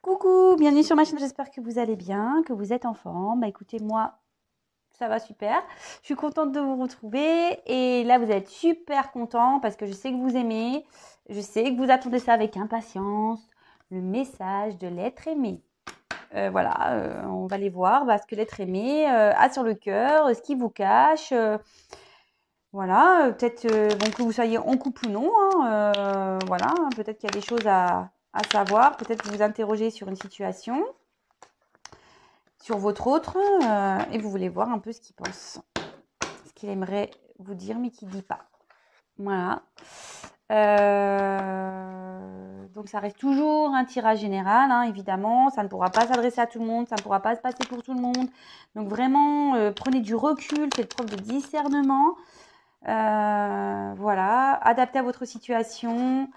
Coucou, bienvenue sur ma chaîne, j'espère que vous allez bien, que vous êtes en forme. Bah écoutez, moi, ça va super. Je suis contente de vous retrouver et là, vous êtes super content parce que je sais que vous aimez, je sais que vous attendez ça avec impatience, le message de l'être aimé. Voilà, on va aller voir ce que l'être aimé a sur le cœur, ce qu'il vous cache. Voilà, peut-être bon, que vous soyez en couple ou non, hein, voilà, peut-être qu'il y a des choses à savoir, peut-être vous interroger sur une situation, sur votre autre, et vous voulez voir un peu ce qu'il pense, ce qu'il aimerait vous dire mais qu'il ne dit pas. Voilà. Donc ça reste toujours un tirage général, hein, évidemment, ça ne pourra pas s'adresser à tout le monde, ça ne pourra pas se passer pour tout le monde. Donc vraiment, prenez du recul, faites preuve de discernement. Voilà, adaptez à votre situation,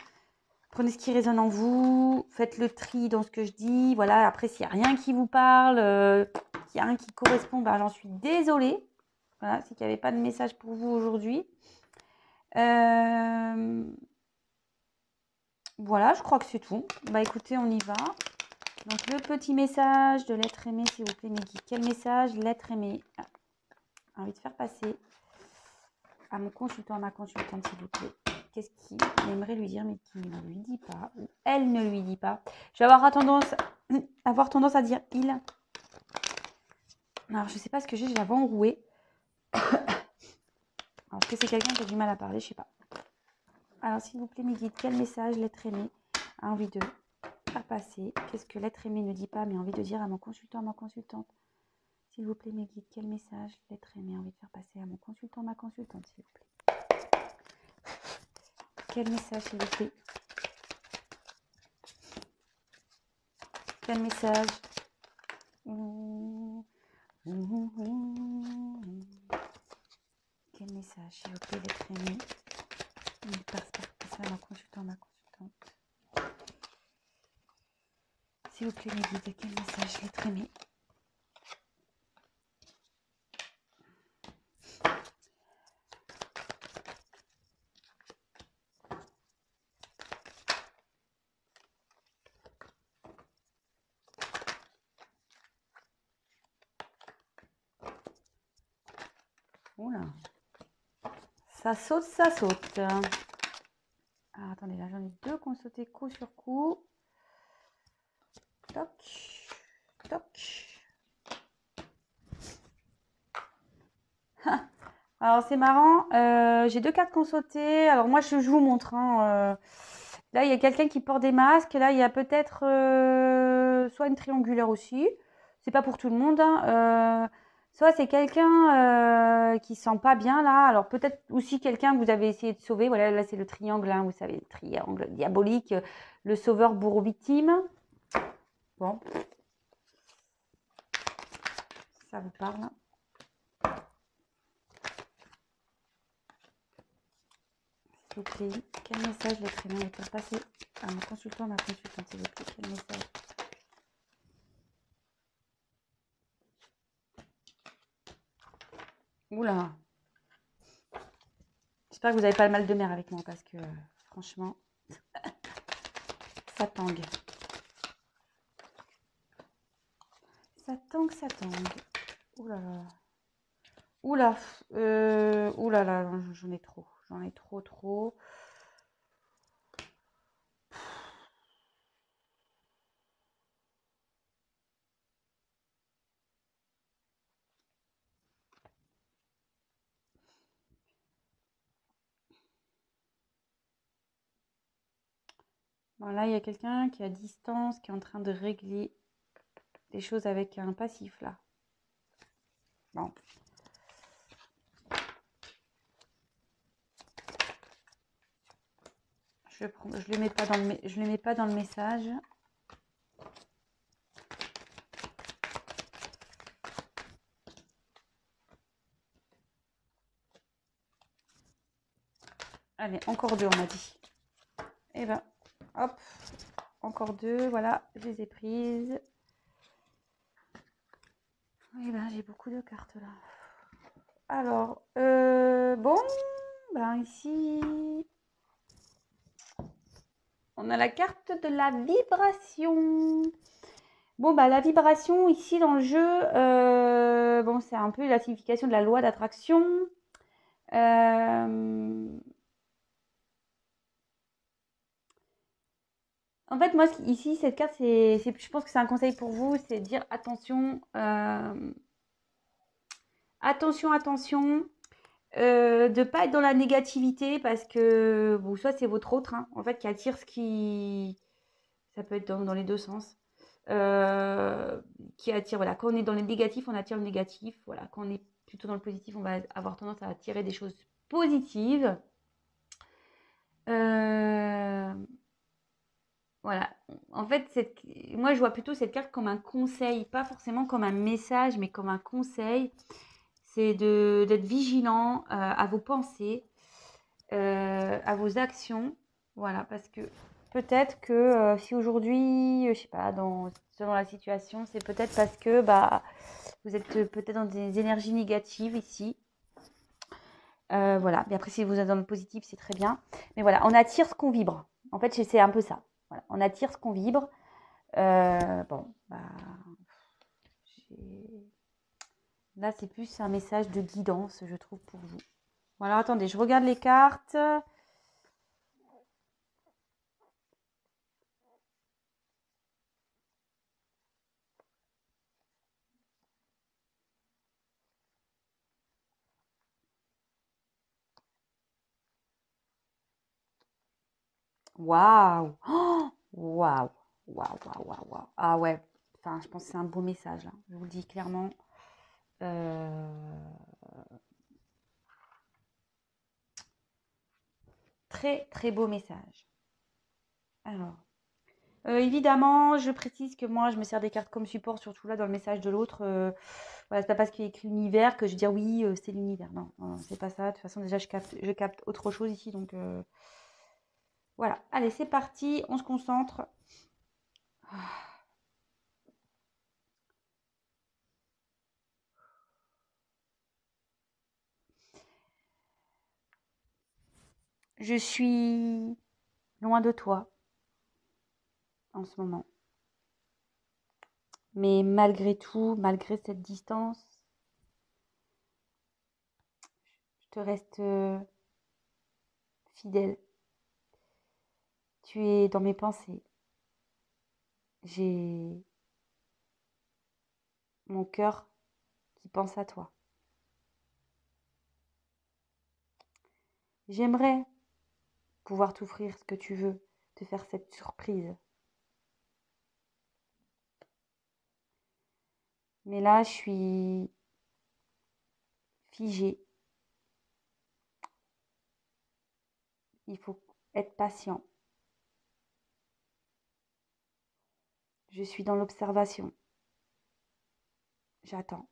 prenez ce qui résonne en vous, faites le tri dans ce que je dis. Voilà, après s'il n'y a rien qui vous parle, qu'il n'y a rien qui correspond, ben, j'en suis désolée. Voilà, c'est qu'il n'y avait pas de message pour vous aujourd'hui. Voilà, je crois que c'est tout. Bah écoutez, on y va. Donc le petit message de l'être aimé, s'il vous plaît, Meggy. Quel message l'être aimé a envie de faire passer à mon consultant, à ma consultante, s'il vous plaît? Qu'est-ce qu'il aimerait lui dire mais qu'il ne lui dit pas, ou elle ne lui dit pas? Je vais avoir tendance à dire il. Alors je sais pas ce que j'ai la voix enrouée. Alors est-ce que c'est quelqu'un qui a du mal à parler? Je sais pas. Alors s'il vous plaît, mes guides, quel message l'être aimé a envie de faire passer? Qu'est-ce que l'être aimé ne dit pas mais a envie de dire à mon consultant, à ma consultante? S'il vous plaît, mes guides, quel message l'être aimé a envie de faire passer à mon consultant, ma consultante, s'il vous plaît? Quel message, s'il vous plaît? Quel message? Quel message, s'il vous plaît, l'être aimé? Il passe passer à ma consultant, ma consultante. S'il vous plaît, mes guides, quel message l'être aimé? Oula, ça saute, ça saute. Alors attendez, là j'en ai deux qui ont sauté coup sur coup. Toc, toc. Alors c'est marrant, j'ai deux cartes qui ont sauté. Alors moi je vous montre, hein, là il y a quelqu'un qui porte des masques. Là il y a peut-être soit une triangulaire aussi. C'est pas pour tout le monde, hein. Soit c'est quelqu'un qui se sent pas bien là. Alors peut-être aussi quelqu'un que vous avez essayé de sauver. Voilà, là c'est le triangle, hein, vous savez, le triangle diabolique, le sauveur bourreau victime. Bon, ça vous parle. S'il vous plaît, quel message l'être aimé va faire passer à mon consultant, à ma consultante, s'il vous plaît, quel message? Oula. J'espère que vous n'avez pas le mal de mer avec moi parce que franchement, ça tangue. Ça tangue, ça tangue. Oula là. Oula. Oula là, j'en ai trop. J'en ai trop. Bon, là, il y a quelqu'un qui est à distance, qui est en train de régler des choses avec un passif là. Bon. Je le mets pas je le mets pas dans le message. Allez, encore deux, on m'a dit. Et ben, hop, encore deux, voilà, je les ai prises. Et ben, j'ai beaucoup de cartes là. Alors, bon, ben ici, on a la carte de la vibration. Bon, bah, la vibration ici dans le jeu, bon, c'est un peu la signification de la loi d'attraction. Euh, En fait, moi, ici, cette carte, je pense que c'est un conseil pour vous, c'est de dire attention, attention, attention, de pas être dans la négativité parce que, bon, soit c'est votre autre, hein, en fait, qui attire ce qui, ça peut être dans les deux sens, qui attire, voilà, quand on est dans le négatif, on attire le négatif, voilà, quand on est plutôt dans le positif, on va avoir tendance à attirer des choses positives. Euh, Voilà. En fait, moi, je vois plutôt cette carte comme un conseil, pas forcément comme un message, mais comme un conseil. C'est d'être vigilant à vos pensées, à vos actions. Voilà, parce que peut-être que si aujourd'hui, je sais pas, selon la situation, c'est peut-être parce que bah, vous êtes peut-être dans des énergies négatives ici. Voilà. Mais après, si vous êtes dans le positif, c'est très bien. Mais voilà, on attire ce qu'on vibre. En fait, c'est un peu ça. Voilà. On attire ce qu'on vibre. Bon, bah, là, c'est plus un message de guidance, je trouve, pour vous. Bon, alors, attendez, je regarde les cartes. Waouh! Oh, waouh! Waouh, waouh, waouh, waouh. Ah ouais, enfin, je pense que c'est un beau message, là. Je vous le dis clairement. Euh, Très, très beau message. Alors, évidemment, je précise que moi, je me sers des cartes comme support, surtout là, dans le message de l'autre. Voilà, c'est pas parce qu'il y a écrit l'univers que je vais dire oui, c'est l'univers. Non, non, c'est pas ça. De toute façon, déjà, je capte autre chose ici, donc voilà. Allez, c'est parti, on se concentre. Je suis loin de toi en ce moment. Mais malgré tout, malgré cette distance, je te reste fidèle. Tu es dans mes pensées. J'ai mon cœur qui pense à toi. J'aimerais pouvoir t'offrir ce que tu veux, te faire cette surprise. Mais là, je suis figée. Il faut être patient. Je suis dans l'observation. J'attends.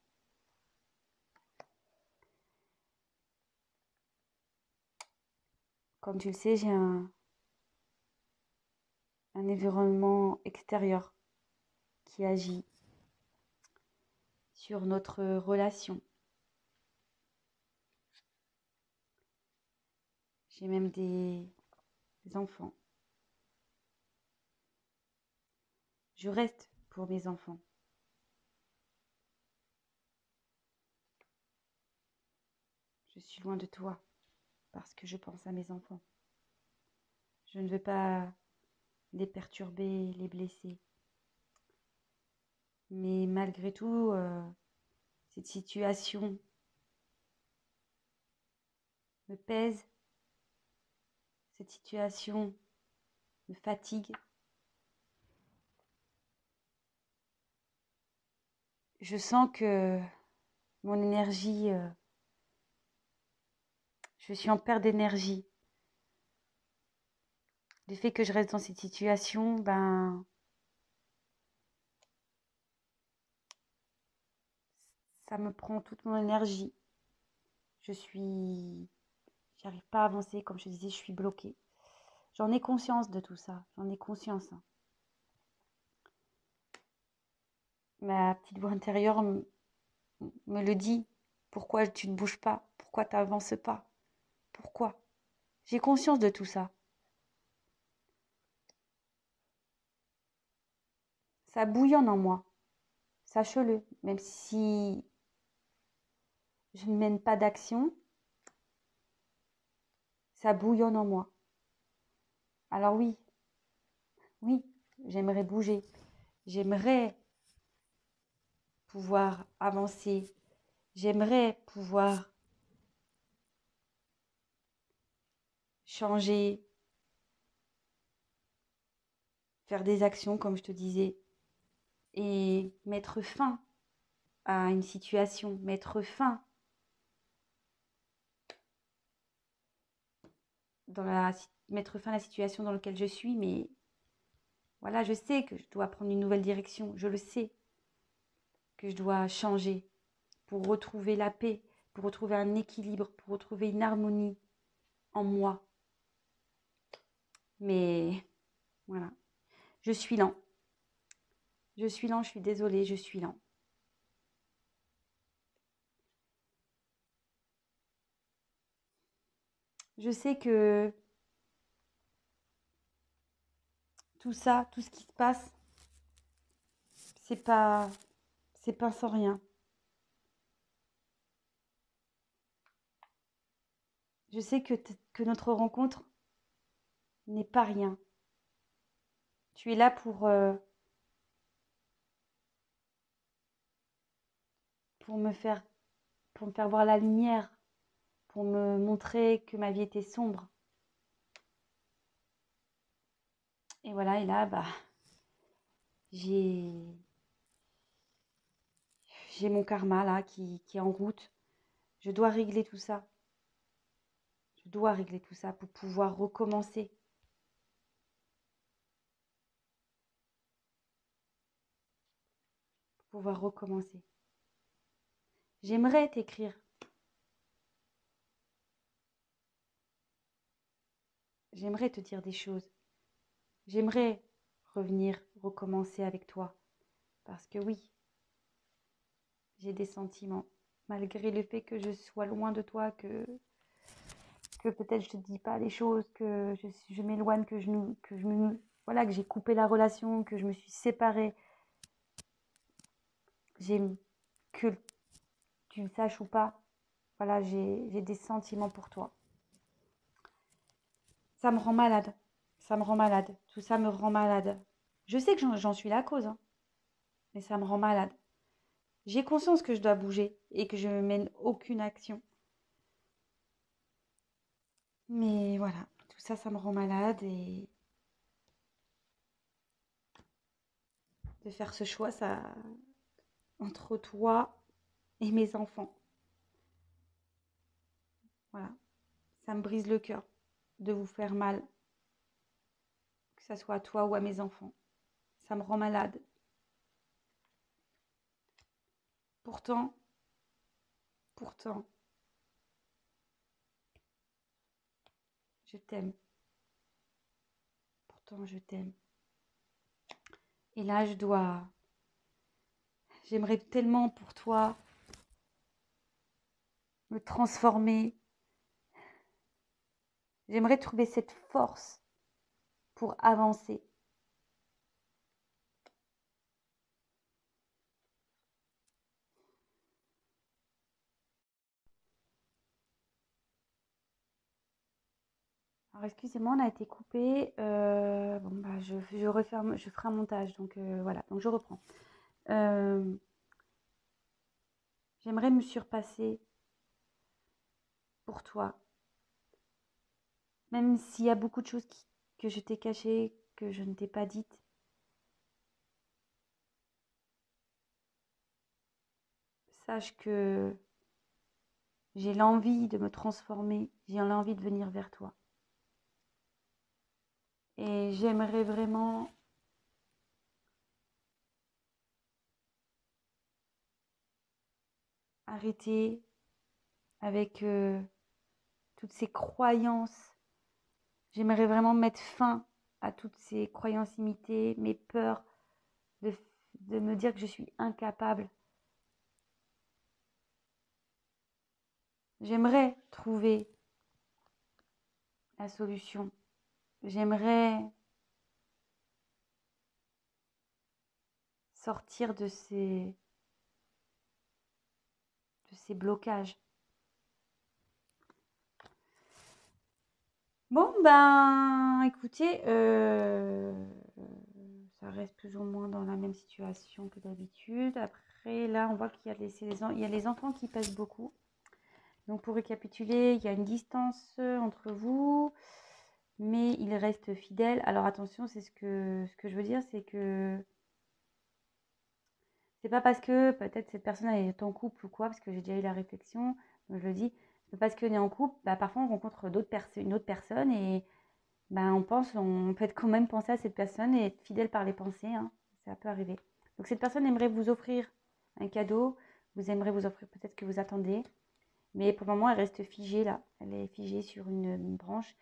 Comme tu le sais, j'ai un environnement extérieur qui agit sur notre relation. J'ai même des enfants. Je reste pour mes enfants. Je suis loin de toi parce que je pense à mes enfants. Je ne veux pas les perturber, les blesser. Mais malgré tout, cette situation me pèse. Cette situation me fatigue. Je sens que mon énergie, je suis en perte d'énergie. Le fait que je reste dans cette situation, ben, ça me prend toute mon énergie. J'arrive pas à avancer, comme je te disais, je suis bloquée. J'en ai conscience de tout ça, j'en ai conscience, hein. Ma petite voix intérieure me le dit. Pourquoi tu ne bouges pas? Pourquoi tu n'avances pas? Pourquoi? J'ai conscience de tout ça. Ça bouillonne en moi. Sache-le. Même si je ne mène pas d'action, ça bouillonne en moi. Alors oui, oui, j'aimerais bouger. J'aimerais pouvoir avancer. J'aimerais pouvoir changer, faire des actions, comme je te disais, et mettre fin à une situation, mettre fin à la situation dans laquelle je suis, mais voilà, je sais que je dois prendre une nouvelle direction, je le sais, que je dois changer pour retrouver la paix, pour retrouver un équilibre, pour retrouver une harmonie en moi. Mais voilà, je suis lent. Je suis lent, je suis désolée, je suis lent. Je sais que tout ça, tout ce qui se passe, c'est pas, c'est pas sans rien. Je sais que notre rencontre n'est pas rien. Tu es là pour me faire, pour me faire voir la lumière, pour me montrer que ma vie était sombre. Et voilà, et là, bah, j'ai, j'ai mon karma là qui est en route. Je dois régler tout ça. Je dois régler tout ça pour pouvoir recommencer. Pour pouvoir recommencer. J'aimerais t'écrire. J'aimerais te dire des choses. J'aimerais revenir, recommencer avec toi. Parce que oui, j'ai des sentiments. Malgré le fait que je sois loin de toi, que peut-être je te dis pas les choses, que je m'éloigne, voilà, que j'ai coupé la relation, que je me suis séparée. Que tu le saches ou pas, voilà, j'ai des sentiments pour toi. Ça me rend malade. Ça me rend malade. Tout ça me rend malade. Je sais que j'en suis la cause, hein, mais ça me rend malade. J'ai conscience que je dois bouger et que je ne mène aucune action. Mais voilà, tout ça, ça me rend malade et de faire ce choix, ça, entre toi et mes enfants. Voilà, ça me brise le cœur de vous faire mal, que ce soit à toi ou à mes enfants. Ça me rend malade. Pourtant, pourtant, je t'aime. Pourtant, je t'aime. Et là, j'aimerais tellement pour toi me transformer. J'aimerais trouver cette force pour avancer. Alors, excusez-moi, on a été coupé. Bon, bah, je ferai un montage. Donc, voilà, donc je reprends. J'aimerais me surpasser pour toi. Même s'il y a beaucoup de choses que je t'ai cachées, que je ne t'ai pas dites. Sache que j'ai l'envie de me transformer. J'ai l'envie de venir vers toi. Et j'aimerais vraiment arrêter avec toutes ces croyances. J'aimerais vraiment mettre fin à toutes ces croyances limitées, mes peurs de, de me dire que je suis incapable. J'aimerais trouver la solution. J'aimerais sortir de ces blocages. Bon, ben, écoutez, ça reste plus ou moins dans la même situation que d'habitude. Après, là, on voit qu'il y a les enfants qui pèsent beaucoup. Donc, pour récapituler, il y a une distance entre vous, mais il reste fidèle. Alors, attention, c'est ce que je veux dire, c'est que c'est pas parce que peut-être cette personne est en couple ou quoi, parce que j'ai déjà eu la réflexion, donc je le dis, c'est parce qu'on est en couple, bah, parfois on rencontre une autre personne et bah, on peut quand même penser à cette personne et être fidèle par les pensées, hein, ça peut arriver. Donc cette personne aimerait vous offrir un cadeau, vous aimerez vous offrir peut-être que vous attendez, mais pour le moment elle reste figée là, elle est figée sur une branche,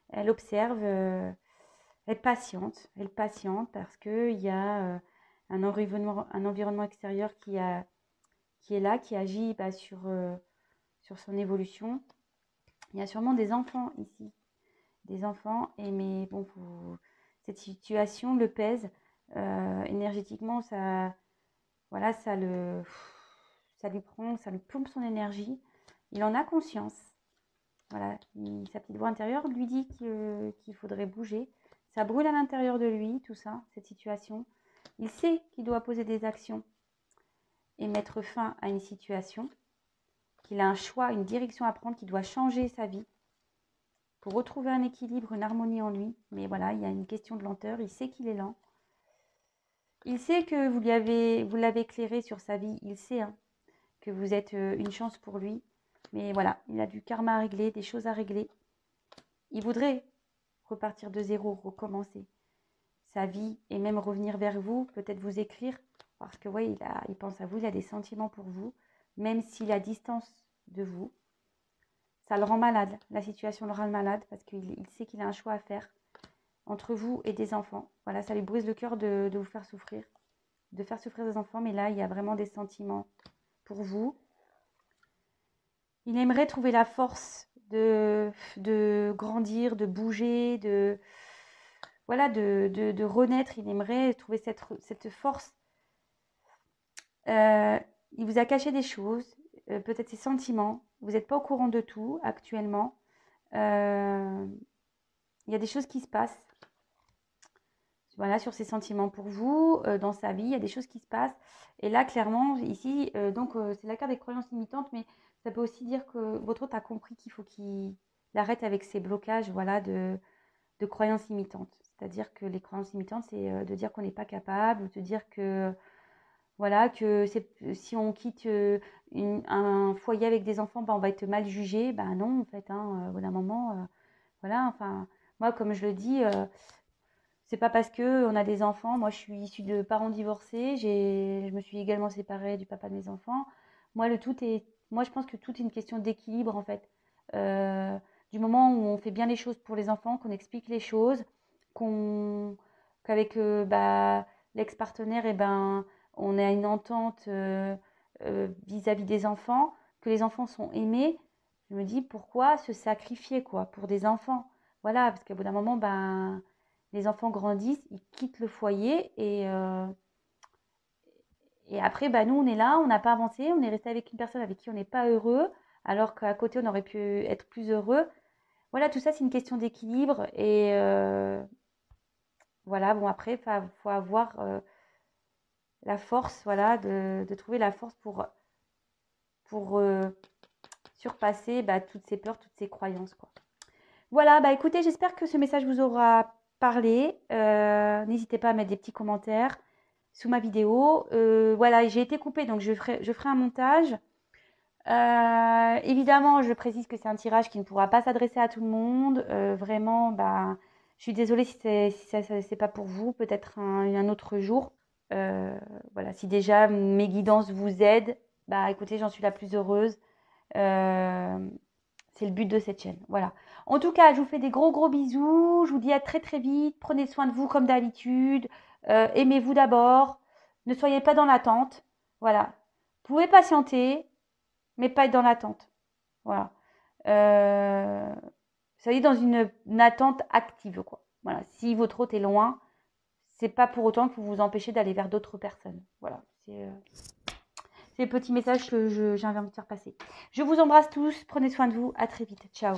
elle observe, elle patiente parce qu'il y a un environnement extérieur qui est là, qui agit bah, sur son évolution. Il y a sûrement des enfants ici, des enfants, mais bon, cette situation le pèse énergétiquement, voilà, ça lui plombe son énergie. Il en a conscience. Voilà, sa petite voix intérieure lui dit qu'il faudrait bouger. Ça brûle à l'intérieur de lui, tout ça, cette situation. Il sait qu'il doit poser des actions et mettre fin à une situation, qu'il a un choix, une direction à prendre, qu'il doit changer sa vie pour retrouver un équilibre, une harmonie en lui. Mais voilà, il y a une question de lenteur, il sait qu'il est lent. Il sait que vous l'avez éclairé sur sa vie, il sait hein, que vous êtes une chance pour lui. Mais voilà, il a du karma à régler, des choses à régler. Il voudrait repartir de zéro, recommencer sa vie et même revenir vers vous, peut-être vous écrire, parce que ouais, il pense à vous, il a des sentiments pour vous, même s'il a distance de vous. Ça le rend malade, la situation le rend malade, parce qu'il sait qu'il a un choix à faire entre vous et des enfants. Voilà, ça lui brise le cœur de vous faire souffrir, de faire souffrir des enfants, mais là, il y a vraiment des sentiments pour vous. Il aimerait trouver la force de grandir, de bouger, voilà, de renaître. Il aimerait trouver cette force. Il vous a caché des choses, peut-être ses sentiments. Vous n'êtes pas au courant de tout actuellement. Il y a des choses qui se passent. Voilà, sur ses sentiments pour vous, dans sa vie, il y a des choses qui se passent. Et là, clairement, ici, c'est la carte des croyances limitantes, mais ça peut aussi dire que votre hôte a compris qu'il faut qu'il arrête avec ces blocages, voilà, de croyances limitantes. C'est-à-dire que les croyances limitantes, c'est de dire qu'on n'est pas capable, de dire que, voilà, que si on quitte un foyer avec des enfants, ben, on va être mal jugé. Ben non, en fait, hein, au bout d'un moment, voilà, enfin, moi, comme je le dis, c'est pas parce que on a des enfants. Moi, je suis issue de parents divorcés. Je me suis également séparée du papa de mes enfants. Moi, je pense que tout est une question d'équilibre en fait. Euh, du moment où on fait bien les choses pour les enfants, qu'on explique les choses, qu'avec bah, l'ex-partenaire, et ben, on a une entente vis-à-vis des enfants, que les enfants sont aimés. Je me dis pourquoi se sacrifier quoi pour des enfants. Voilà, parce qu'au bout d'un moment, ben les enfants grandissent, ils quittent le foyer et après, bah, nous, on est là, on n'a pas avancé, on est resté avec une personne avec qui on n'est pas heureux, alors qu'à côté, on aurait pu être plus heureux. Voilà, tout ça, c'est une question d'équilibre et voilà, bon, après, faut avoir la force, voilà, de trouver la force pour surpasser bah, toutes ces peurs, toutes ces croyances, quoi. Voilà, bah écoutez, j'espère que ce message vous aura parlé. N'hésitez pas à mettre des petits commentaires sous ma vidéo. Voilà, j'ai été coupée, donc je ferai un montage. Évidemment, je précise que c'est un tirage qui ne pourra pas s'adresser à tout le monde. Vraiment, bah, je suis désolée si c'est pas pour vous. Peut-être un autre jour. Voilà, si déjà mes guidances vous aident, bah écoutez, j'en suis la plus heureuse. C'est le but de cette chaîne. Voilà. En tout cas, je vous fais des gros gros bisous. Je vous dis à très très vite. Prenez soin de vous comme d'habitude. Aimez-vous d'abord. Ne soyez pas dans l'attente. Voilà. Vous pouvez patienter, mais pas être dans l'attente. Voilà. Soyez dans une attente active, quoi. Voilà. Si votre hôte est loin, c'est pas pour autant que vous vous empêchez d'aller vers d'autres personnes. Voilà, c'est le petit message que j'avais envie de faire passer. Je vous embrasse tous, prenez soin de vous, à très vite, ciao.